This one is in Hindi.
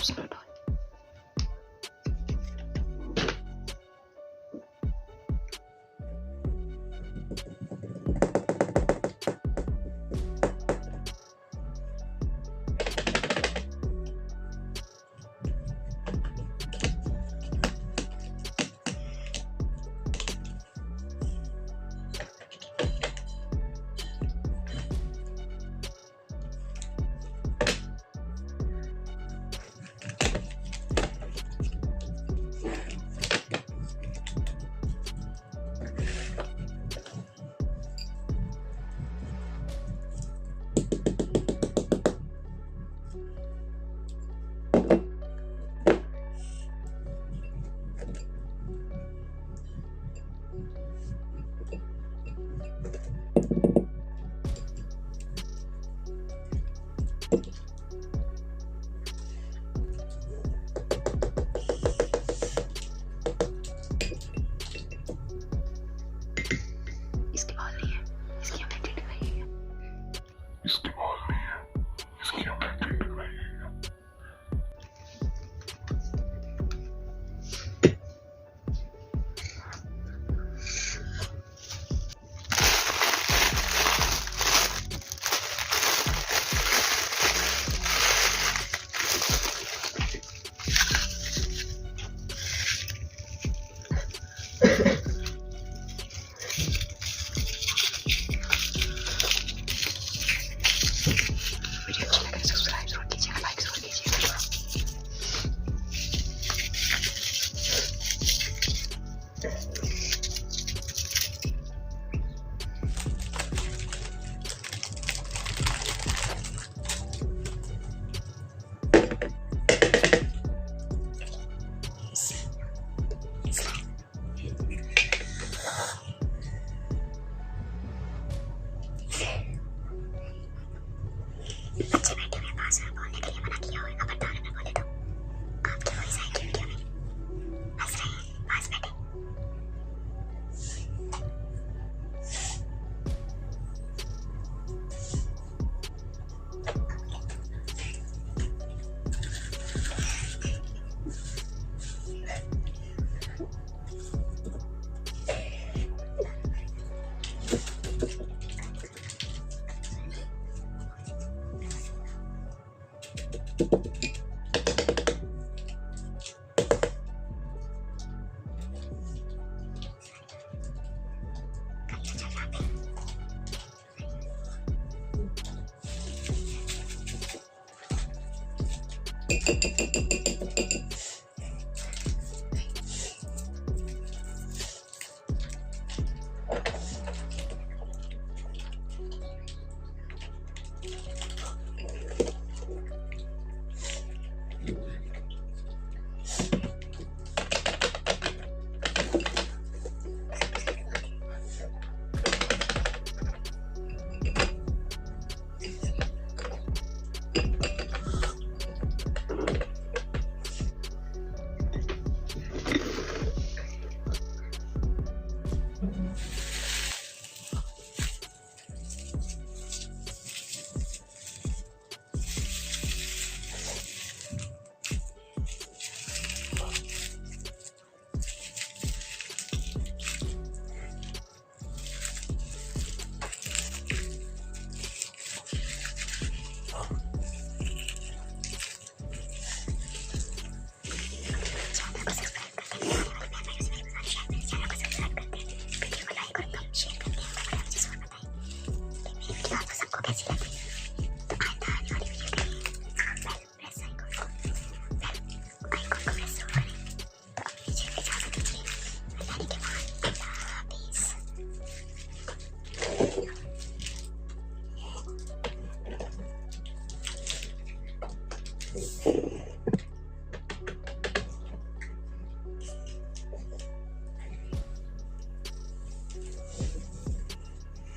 That's not all. इसकी बॉल नहीं है, इसकी हमें टिक रही है। इसकी बॉल नहीं है, इसकी हमें टिक रही है। वीडियो अच्छी लगे तो सब्सक्राइब जरूर कीजिएगा, लाइक जरूर कीजिएगा। बच्चे बैठे हुए पास में बोलने के लिए मना किया हुआ, अब बता रहे मैं बोले तो आपके वॉइस आएगी वीडियो में, हंस रहे हैं पास बैठे। Thank you.